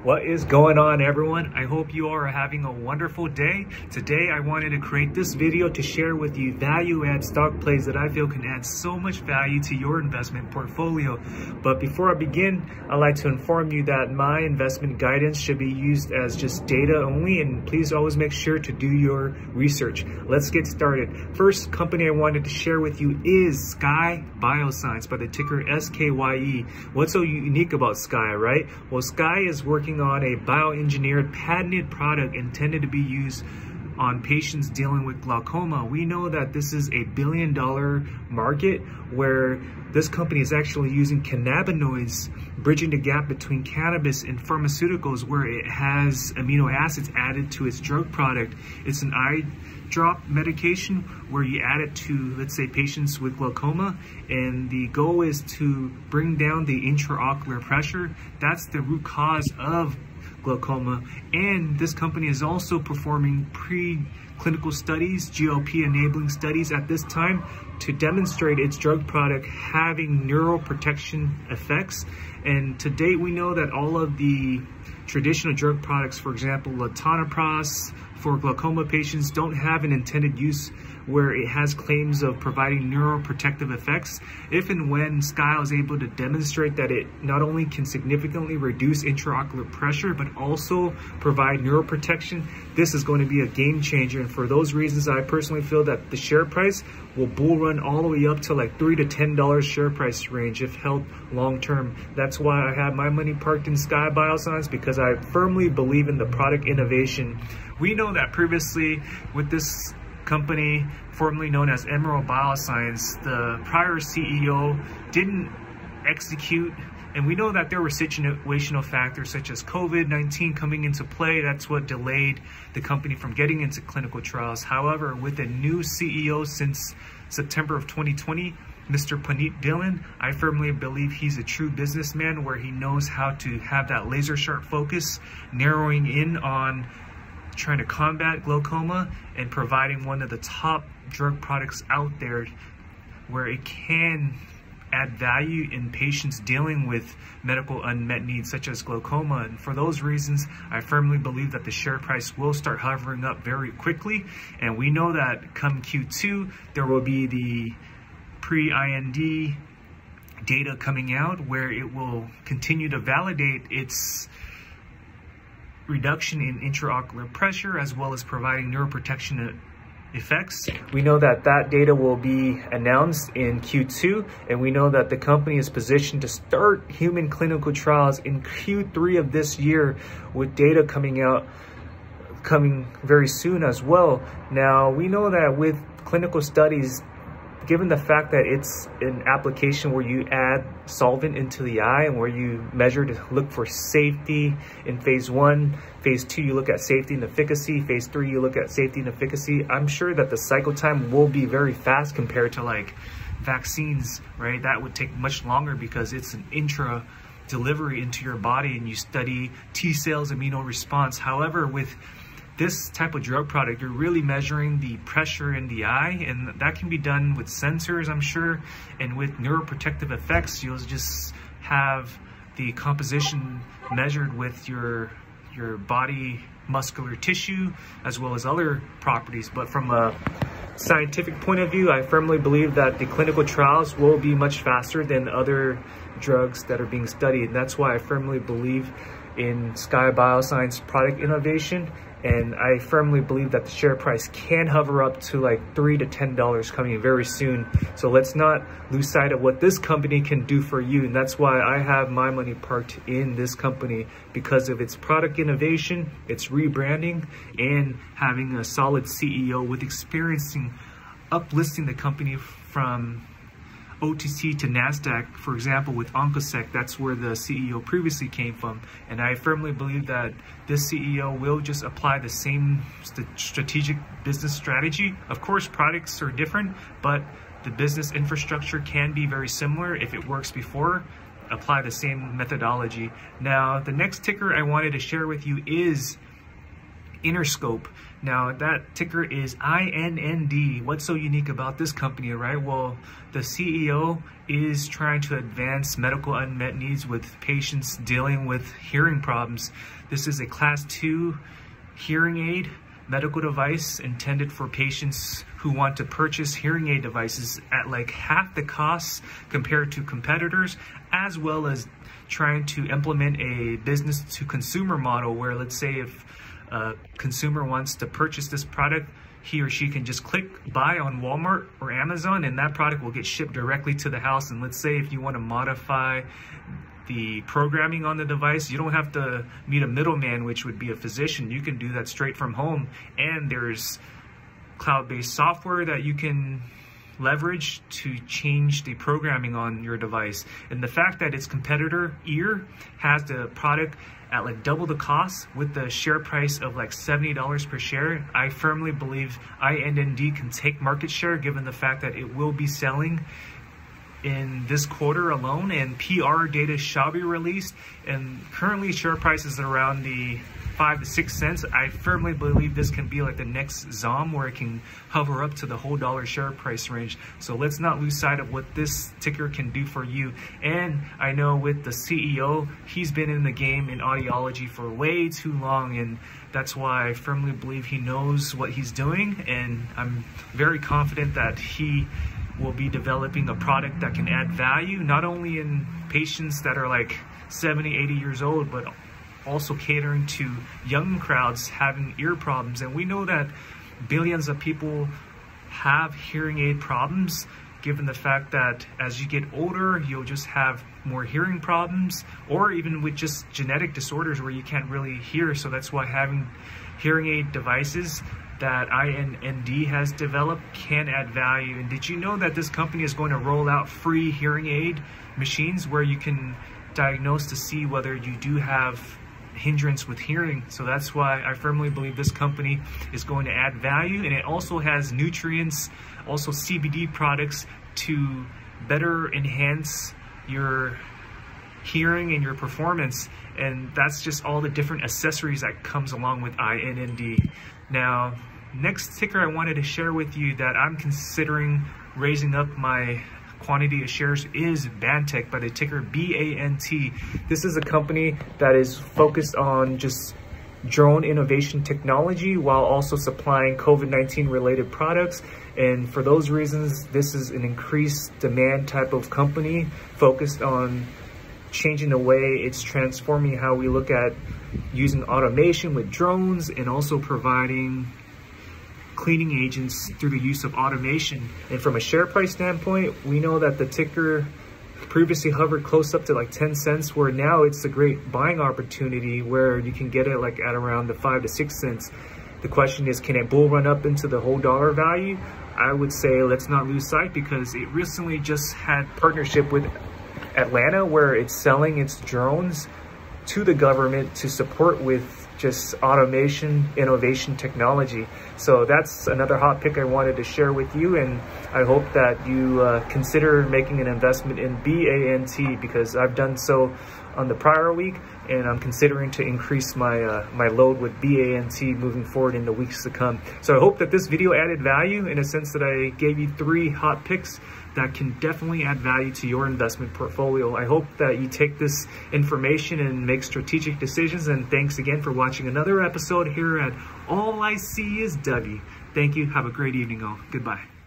What is going on, everyone? I hope you are having a wonderful day. Today I wanted to create this video to share with you value add stock plays that I feel can add so much value to your investment portfolio. But before I begin, I'd like to inform you that my investment guidance should be used as just data only, and please always make sure to do your research. Let's get started. First company I wanted to share with you is Skye Bioscience by the ticker SKYE. What's so unique about Skye, right? Well, Skye is working on a bioengineered patented product intended to be used on patients dealing with glaucoma. We know that this is a billion-dollar market where this company is actually using cannabinoids, bridging the gap between cannabis and pharmaceuticals, where it has amino acids added to its drug product. It's an eye drop medication where you add it to, let's say, patients with glaucoma, and the goal is to bring down the intraocular pressure. That's the root cause of glaucoma. And this company is also performing pre-clinical studies, GLP enabling studies at this time, to demonstrate its drug product having neuroprotection effects. And to date, we know that all of the traditional drug products, for example, latanoprost for glaucoma patients, don't have an intended use where it has claims of providing neuroprotective effects. If and when Skye is able to demonstrate that it not only can significantly reduce intraocular pressure, but also provide neuroprotection, this is going to be a game changer. And for those reasons, I personally feel that the share price will bull run all the way up to like $3 to $10 share price range if held long term. That's why I have my money parked in Skye Bioscience, because I firmly believe in the product innovation. We know that previously with this company, formerly known as Emerald Bioscience, the prior CEO didn't execute, and we know that there were situational factors such as COVID-19 coming into play. That's what delayed the company from getting into clinical trials. However, with a new CEO since September of 2020, Mr. Puneet Dhillon, I firmly believe he's a true businessman where he knows how to have that laser sharp focus, narrowing in on trying to combat glaucoma and providing one of the top drug products out there where it can add value in patients dealing with medical unmet needs such as glaucoma. And for those reasons, I firmly believe that the share price will start hovering up very quickly. And we know that come Q2, there will be the pre-IND data coming out where it will continue to validate its reduction in intraocular pressure as well as providing neuroprotection effects. We know that that data will be announced in Q2, and we know that the company is positioned to start human clinical trials in Q3 of this year, with data coming very soon as well. Now, we know that with clinical studies, given the fact that it's an application where you add solvent into the eye and where you measure to look for safety in phase 1, phase 2, you look at safety and efficacy, phase 3, you look at safety and efficacy, I'm sure that the cycle time will be very fast compared to like vaccines, right? That would take much longer because it's an intra delivery into your body and you study T cells, immune response. However, with this type of drug product, you're really measuring the pressure in the eye, and that can be done with sensors, I'm sure, and with neuroprotective effects. You'll just have the composition measured with your body muscular tissue as well as other properties. But from a scientific point of view, I firmly believe that the clinical trials will be much faster than other drugs that are being studied. And that's why I firmly believe in Skye Bioscience product innovation. And I firmly believe that the share price can hover up to like $3 to $10 coming very soon. So let's not lose sight of what this company can do for you. And that's why I have my money parked in this company, because of its product innovation, its rebranding, and having a solid CEO with experiencing uplisting the company from OTC to NASDAQ, for example, with Oncosec. That's where the CEO previously came from. And I firmly believe that this CEO will just apply the same strategic business strategy. Of course, products are different, but the business infrastructure can be very similar. If it works before, apply the same methodology. Now, the next ticker I wanted to share with you is Innerscope. Now that ticker is INND. What's so unique about this company, right? Well, the CEO is trying to advance medical unmet needs with patients dealing with hearing problems. This is a class 2 hearing aid medical device intended for patients who want to purchase hearing aid devices at like half the cost compared to competitors, as well as trying to implement a business to consumer model where, let's say, if a consumer wants to purchase this product, he or she can just click buy on Walmart or Amazon and that product will get shipped directly to the house. And let's say if you want to modify the programming on the device, you don't have to meet a middleman, which would be a physician. You can do that straight from home. And there's cloud-based software that you can leverage to change the programming on your device. And the fact that its competitor Ear has the product at like double the cost with the share price of like $70 per share, I firmly believe INND can take market share given the fact that it will be selling in this quarter alone, and PR data shall be released, and currently share prices are around the 5 to 6 cents. I firmly believe this can be like the next ZOM where it can hover up to the whole dollar share price range. So let's not lose sight of what this ticker can do for you. And I know with the CEO, he's been in the game in audiology for way too long, and that's why I firmly believe he knows what he's doing, and I'm very confident that he will be developing a product that can add value, not only in patients that are like 70, 80 years old, but also catering to young crowds having ear problems. And we know that billions of people have hearing aid problems, given the fact that as you get older, you'll just have more hearing problems, or even with just genetic disorders where you can't really hear. So that's why having hearing aid devices that INND has developed can add value. And did you know that this company is going to roll out free hearing aid machines where you can diagnose to see whether you do have hindrance with hearing? So that's why I firmly believe this company is going to add value, and it also has nutrients, also CBD products to better enhance your hearing and your performance. And that's just all the different accessories that comes along with INND. Now, next ticker I wanted to share with you that I'm considering raising up my quantity of shares is Bantech by the ticker BANT. This is a company that is focused on just drone innovation technology while also supplying COVID-19 related products. And for those reasons, this is an increased demand type of company focused on changing the way it's transforming how we look at using automation with drones, and also providing cleaning agents through the use of automation. And from a share price standpoint, we know that the ticker previously hovered close up to like 10 cents, where now it's a great buying opportunity where you can get it like at around the 5 to 6 cents. The question is, can it bull run up into the whole dollar value? I would say let's not lose sight, because it recently just had partnership with Atlanta where it's selling its drones to the government to support with just automation, innovation technology. So that's another hot pick I wanted to share with you, and I hope that you consider making an investment in BANT, because I've done so on the prior week, and I'm considering to increase my my load with BANT moving forward in the weeks to come. So I hope that this video added value in a sense that I gave you 3 hot picks that can definitely add value to your investment portfolio. I hope that you take this information and make strategic decisions, and thanks again for watching another episode here at All I See Is Dougie. Thank you. Have a great evening all. Goodbye.